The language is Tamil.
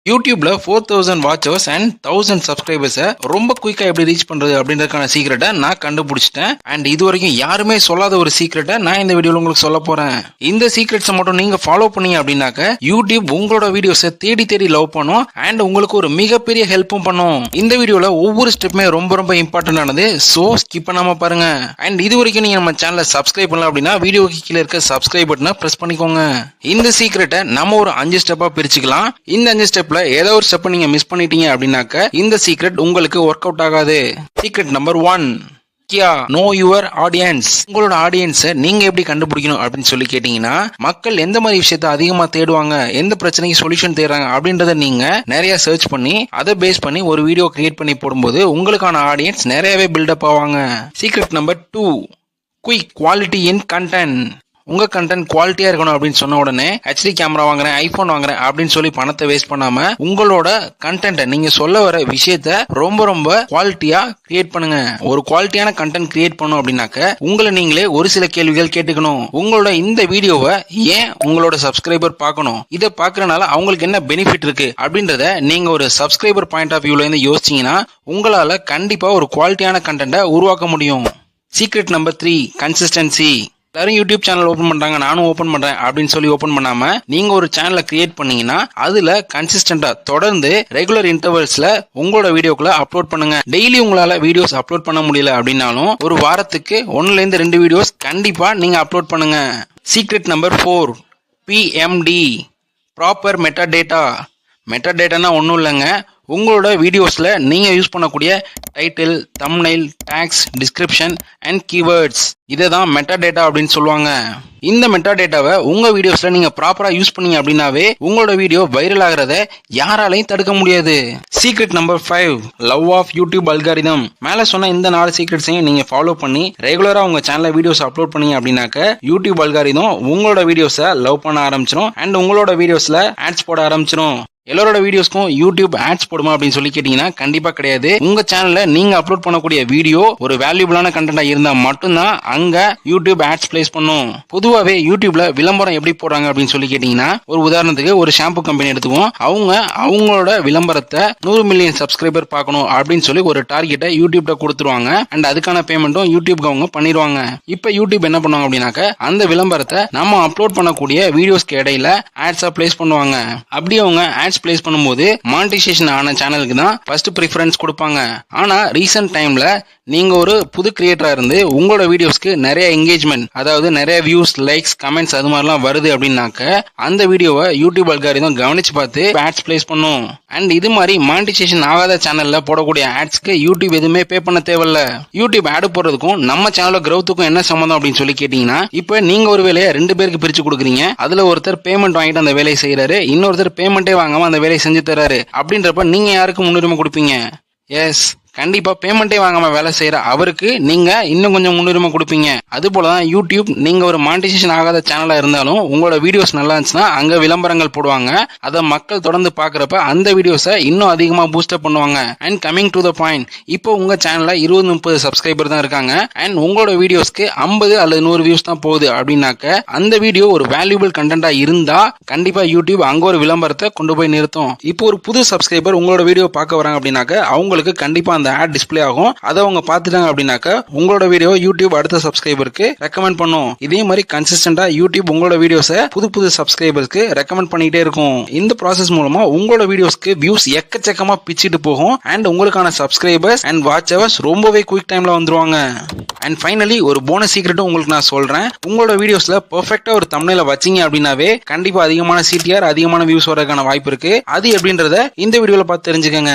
யூடியூப்ல 4000 வாட்சர்ஸ் அண்ட் 1000 சப்ஸ்கிரைபர்ஸை ரொம்ப குயிக்கா எப்படி ரீச் பண்றது அப்படின்றதுக்கான சீக்ரெட்டை நான் கண்டுபிடிச்சிட்டேன். அண்ட் இது வரைக்கும் யாருமே சொல்லாத ஒரு சீக்ரெட்டை நான் இந்த வீடியோல உங்களுக்கு சொல்ல போறேன். இந்த சீக்ரெட்ஸை மட்டும் நீங்க ஃபாலோ பண்ணீங்க அப்படின்னாக்க யூடியூப் உங்களோட வீடியோஸை தேடி தேடி லவ் பண்ணும் அண்ட் உங்களுக்கு ஒரு மிகப்பெரிய ஹெல்ப்பும் பண்ணும். இந்த வீடியோல ஒவ்வொரு ஸ்டெப்புமே ரொம்ப ரொம்ப இம்பார்ட்டன்ட் ஆனது. சோ ஸ்கிப் பண்ணாம பாருங்க. அண்ட் இது வரைக்கும் நீங்க நம்ம சேனலை சப்ஸ்கிரைப் பண்ணலாம் அப்படின்னா வீடியோக்கு கீழே இருக்க சப்ஸ்கிரைப் பட்டனை பிரஸ் பண்ணிக்கோங்க. இந்த சீக்ரெட்டை நம்ம ஒரு 5 ஸ்டெப்பா பிரிச்சுக்கலாம். இந்த 5 ஸ்டெப்ல ஏதோ ஒரு ஸ்டெப் நீங்க மிஸ் பண்ணிட்டீங்க அப்படின்னாக்க இந்த சீக்ரெட் உங்களுக்கு ஒர்க் அவுட் ஆகாது. Secret number 1, no your audience. உங்களோட ஆடியன்ஸை நீங்க எப்படி கண்டுபிடிக்கணும் அப்படின்னு சொல்லி கேட்டீங்கன்னா, மக்கள் எந்த மாதிரி விஷயத்த அதிகமா தேடுவாங்க, எந்த பிரச்சனைக்கு சொல்யூஷன் தேடுறாங்க அப்படின்றத நீங்க நிறைய சர்ச் பண்ணி அதை பேஸ் பண்ணி ஒரு வீடியோ கிரியேட் பண்ணி போடும்போது உங்களுக்கான ஆடியன்ஸ் நிறையவே பில்டப் ஆவாங்க. சீக்ரெட் நம்பர் 2, குயிக் குவாலிட்டி இன் கண்டென்ட். உங்க கண்டென்ட் குவாலிட்டியா இருக்கணும் அப்படின்னு சொன்ன உடனே HD கேமரா வாங்குறேன், ஐபோன் வாங்குறேன் அப்படின்னு சொல்லி பணத்தை வேஸ்ட் பண்ணாம உங்களோட கண்டென்ட்டை நீங்க சொல்ல வர விஷயத்த ரொம்ப ரொம்ப குவாலிட்டியா கிரியேட் பண்ணுங்க. ஒரு குவாலிட்டியான கண்டென்ட் கிரியேட் பண்ணணும் அப்படின்னாக்க உங்களை நீங்களே ஒரு சில கேள்விகள் கேட்டுக்கணும். உங்களோட இந்த வீடியோவை ஏன் உங்களோட சப்ஸ்கிரைபர் பார்க்கணும், இதை பார்க்கறதுனால அவங்களுக்கு என்ன பெனிஃபிட் இருக்கு அப்படின்றத நீங்க ஒரு சப்ஸ்கிரைபர் பாயிண்ட் ஆஃப் வியூல இருந்து யோசிச்சீங்கன்னா உங்களால கண்டிப்பா ஒரு குவாலிட்டியான கண்டென்ட்டை உருவாக்க முடியும். Secret number 3, consistency. எல்லாரும் யூடியூப் சேனல் ஓபன் பண்றாங்க, நானும் ஓபன் பண்றேன் அப்படின்னு சொல்லி ஓபன் பண்ணாம நீங்க ஒரு சேனலை கிரியேட் பண்ணீங்கன்னா அதுல கன்சிஸ்டன்டா தொடர்ந்து ரெகுலர் இன்டர்வல்ஸ்ல உங்களோட வீடியோக்குள்ள அப்லோட் பண்ணுங்க. டெய்லி உங்களால வீடியோஸ் அப்லோட் பண்ண முடியல அப்படின்னாலும் ஒரு வாரத்துக்கு 1ல இருந்து 2 வீடியோஸ் கண்டிப்பா நீங்க அப்லோட் பண்ணுங்க. Secret number 4, PMD, proper metadata. மெட்டாடேட்டானா ஒன்றும் இல்லைங்க, உங்களோட வீடியோஸ்ல நீங்க யூஸ் பண்ணக்கூடிய title, thumbnail, tags, description and keywords, இதை தான் மெட்டாடேட்டா அப்படின்னு சொல்லுவாங்க. இந்த மெட்டாடேட்டாவை உங்க வீடியோஸ்ல நீங்க ப்ராப்பரா யூஸ் பண்ணீங்க அப்படின்னாவே உங்களோட வீடியோ வைரல் ஆகிறத யாராலையும் தடுக்க முடியாது. Secret number 5, love of YouTube algorithm. மேல சொன்ன இந்த 4 சீக்ரெட்ஸையும் நீங்க ஃபாலோ பண்ணி ரெகுலரா உங்க சேனல்ல வீடியோஸ் அப்லோட் பண்ணீங்க அப்படின்னாக்க யூடியூப் அல்காரிதம் உங்களோட வீடியோஸை லவ் பண்ண ஆரம்பிச்சிடும் அண்ட் உங்களோட வீடியோஸ்ல ஆட்ஸ் போட ஆரம்பிச்சிடும். எல்லாரோட வீடியோஸ்க்கும் யூடியூப் ஆட்ஸ் போடுமா அப்படின்னு சொல்லி கேட்டீங்கன்னா கண்டிப்பா கிடையாது. உங்க சேனல்ல நீங்க அப்லோட் பண்ணக்கூடிய வீடியோ ஒரு வேல்யூபிளான கண்டென்ட்டா இருந்தா மட்டும்தான் அங்க யூடியூப் ஆட்ஸ் பிளேஸ் பண்ணும். பொதுவாகவே யூடியூப்ல விளம்பரம் எப்படி போடுறாங்க அப்படின்னு சொல்லி கேட்டீங்கன்னா, ஒரு உதாரணத்துக்கு ஒரு ஷாம்பு கம்பெனி எடுத்துக்குவோம். அவங்களோட விளம்பரத்தை 100 மில்லியன் சப்ஸ்கிரைபர் பார்க்கணும் அப்படின்னு சொல்லி ஒரு டார்கெட்டை யூடியூப்ல கொடுத்துருவாங்க அண்ட் அதுக்கான பேமெண்ட்டும் யூடியூப்க்கு அவங்க பண்ணிடுவாங்க. இப்ப யூடியூப் என்ன பண்ணுவாங்க அப்படின்னாக்க அந்த விளம்பரத்தை நம்ம அப்லோட் பண்ணக்கூடிய வீடியோஸ்க்கு இடையில ஆட்ஸா பிளேஸ் பண்ணுவாங்க. அப்படி அவங்க ஆட்ஸ் பிளேஸ் பண்ணும்போது மானிட்டைசேஷன் ஆன சேனலுக்கு தான் ஃபர்ஸ்ட் பிரிஃபரன்ஸ் கொடுப்பாங்க. ஆனா ரீசன்ட் டைம்ல நீங்க ஒரு புது கிரியேட்டரா இருந்து உங்களோட வீடியோஸ்க்கு நிறைய என்கேஜ்மெண்ட், அதாவது நிறைய வியூஸ், லைக்ஸ், கமெண்ட்ஸ் அது மாதிரிலாம் வருது அப்படின்னாக்க அந்த வீடியோவை யூடியூப் அல்காரிதம் கவனிச்சு பார்த்து ஆட்ஸ் பிளேஸ் பண்ணும். அண்ட் இது மாதிரி மானிட்டைசேஷன் ஆகாத சேனல்ல போடக்கூடிய ஆட்ஸ்க்கு யூடியூப் எதுவுமே பே பண்ண தேவையில்ல. யூடியூப் ஆட் போடுறதுக்கும் நம்ம சேனலோட கிரௌத்துக்கும் என்ன சம்பந்தம் அப்படின்னு சொல்லி கேட்டீங்கன்னா, இப்ப நீங்க ஒரு வேலையை 2 பேருக்கு பிரிச்சு கொடுக்குறீங்க. அதுல ஒருத்தர் பேமெண்ட் வாங்கிட்டு அந்த வேலையை செய்யறாரு, இன்னொருத்தர் பேமெண்டே வாங்காம அந்த வேலையை செஞ்சு தர்றாரு. அப்படின்றப்ப நீங்க யாருக்கு முன்னுரிமை கொடுப்பீங்க? எஸ், கண்டிப்பா பேமெண்டே வாங்காம வேலை செய்யற அவருக்கு நீங்க இன்னும் கொஞ்சம் முன்னுரிமை கொடுப்பீங்க. அது போலதான் யூடியூப், நீங்க ஒரு மானிட்டைசேஷன் ஆகாத சேனலா இருந்தாலும் உங்களோட வீடியோஸ் நல்லா இருந்துச்சுன்னா அங்க விளம்பரங்கள் போடுவாங்க. அதை மக்கள் தொடர்ந்து பாக்குறப்ப அந்த வீடியோஸை இன்னும் அதிகமா பூஸ்டப் பண்ணுவாங்க. And coming to the point, இப்போ உங்க சேனல்ல 20-30 சப்ஸ்கிரைபர் தான் இருக்காங்க அண்ட் உங்களோட வீடியோஸ்க்கு 50 அல்லது 100 வியூஸ் தான் போகுது அப்படின்னாக்க அந்த வீடியோ ஒரு வேல்யூபிள் கண்டென்ட்டா இருந்தா கண்டிப்பா யூடியூப் அங்க ஒரு விளம்பரத்தை கொண்டு போய் நிறுத்தும். இப்போ ஒரு புது சப்ஸ்கிரைபர் உங்களோட வீடியோ பார்க்க வராங்க அப்படின்னாக்க அவங்களுக்கு கண்டிப்பா ஆட் டிஸ்ப்ளே ஆகும். அதை அவங்க பார்த்துட்டாங்க அப்படின்னாக்க உங்களோட வீடியோ யூடியூப் அடுத்த சப்ஸ்கிரைபருக்கு ரெக்கமெண்ட் பண்ணும். இதே மாதிரி கன்சிஸ்டன்டா யூடியூப் உங்களோட வீடியோஸை புது சப்ஸ்கிரைபருக்கு ரெக்கமெண்ட் பண்ணிட்டே இருக்கும். இந்த ப்ராசஸ் மூலமா உங்களோட வீடியோஸ்க்கு வியூஸ் எக்கச்சக்கமா பிச்சிட்டு போகும் அண்ட் உங்களுக்கான சப்ஸ்கிரைபர்ஸ் அண்ட் வாட்ச் ஹவர்ஸ் ரொம்பவே குயிக் டைம்ல வந்துருவாங்க. அண்ட் ஃபைனலி ஒரு போனஸ் சீக்ரெட்டும் உங்களுக்கு நான் சொல்றேன். உங்களோட வீடியோஸ்ல பெர்ஃபெக்ட்டா ஒரு தம்ப்நெயில வச்சீங்க அப்படின்னாவே கண்டிப்பா அதிகமான CTR, அதிகமான வியூஸ் வரதுக்கான வாய்ப்பு இருக்கு. அது எப்படின்றத இந்த வீடியோல பார்த்து தெரிஞ்சுக்கங்க.